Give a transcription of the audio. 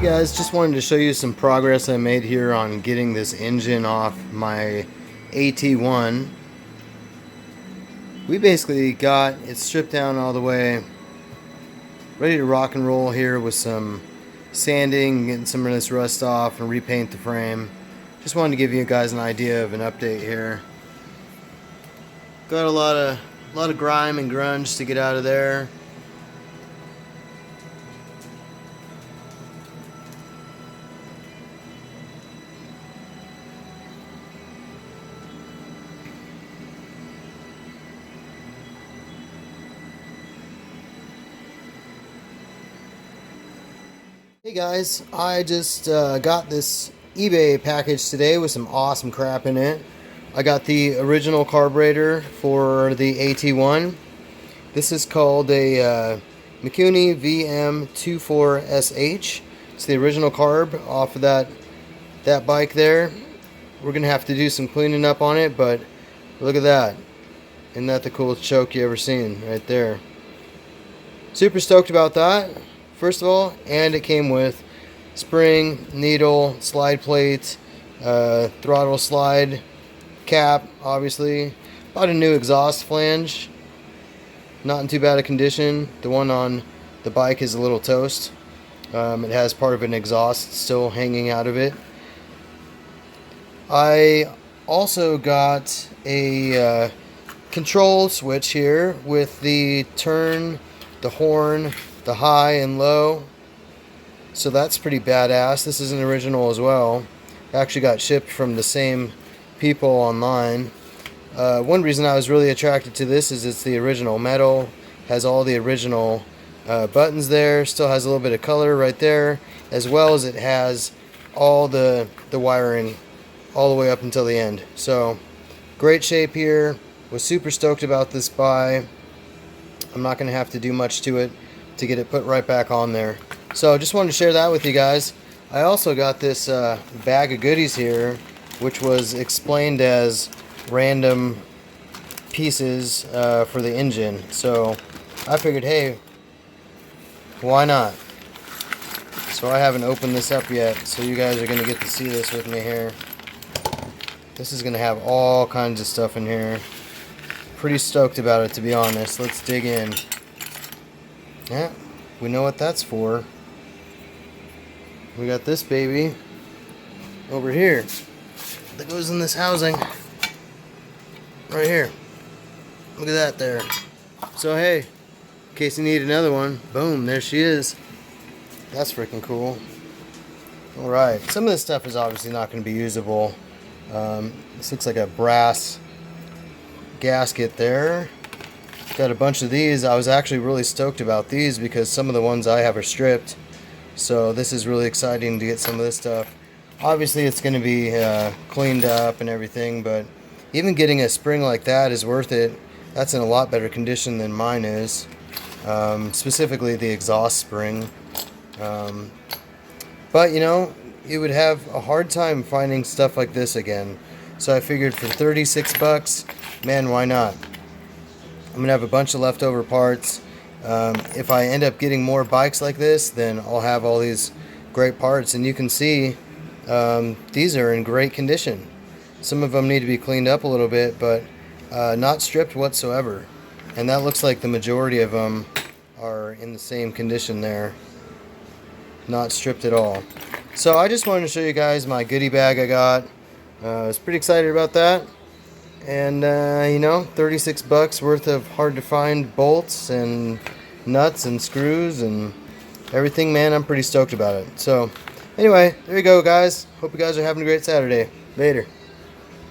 Guys, just wanted to show you some progress I made here on getting this engine off my AT1. We basically got it stripped down all the way, ready to rock and roll here with some sanding, getting some of this rust off and repaint the frame. Just wanted to give you guys an idea of an update here. Got a lot of grime and grunge to get out of there. Hey guys, I just got this eBay package today with some awesome crap in it. I got the original carburetor for the AT1. This is called a Mikuni VM24SH. It's the original carb off of that bike there. We're gonna have to do some cleaning up on it, but look at that. Isn't that the coolest choke you ever seen right there? Super stoked about that. First of all, and it came with spring, needle, slide plate, throttle slide cap, obviously. Bought a new exhaust flange. Not in too bad a condition. The one on the bike is a little toast. It has part of an exhaust still hanging out of it. I also got a control switch here with the turn, the horn, the high and low, so that's pretty badass. This is an original as well. Actually got shipped from the same people online. One reason I was really attracted to this is it's the original metal, has all the original buttons there, still has a little bit of color right there, as well as it has all the wiring all the way up until the end. So great shape here. Was super stoked about this buy. I'm not going to have to do much to it to get it put right back on there. So just wanted to share that with you guys. I also got this bag of goodies here, which was explained as random pieces for the engine. So I figured, hey, why not? So I haven't opened this up yet, so you guys are going to get to see this with me here. This is going to have all kinds of stuff in here. Pretty stoked about it, to be honest. Let's dig in. Yeah, we know what that's for. We got this baby over here that goes in this housing right here. Look at that there. So hey, in case you need another one, boom, there she is. That's freaking cool. Alright, some of this stuff is obviously not going to be usable. This looks like a brass gasket there. Got a bunch of these. I was actually really stoked about these because some of the ones I have are stripped. So this is really exciting to get some of this stuff. Obviously it's going to be cleaned up and everything, but even getting a spring like that is worth it. That's in a lot better condition than mine is. Specifically the exhaust spring. But you know, you would have a hard time finding stuff like this again. So I figured for 36 bucks, man, why not? I'm gonna have a bunch of leftover parts. If I end up getting more bikes like this, then I'll have all these great parts, and you can see these are in great condition. Some of them need to be cleaned up a little bit, but not stripped whatsoever. And that looks like the majority of them are in the same condition there. Not stripped at all. So I just wanted to show you guys my goodie bag I got. I was pretty excited about that. And you know, 36 bucks worth of hard to find bolts and nuts and screws and everything, man. I'm pretty stoked about it. So anyway, there you go, guys. Hope you guys are having a great Saturday. Later.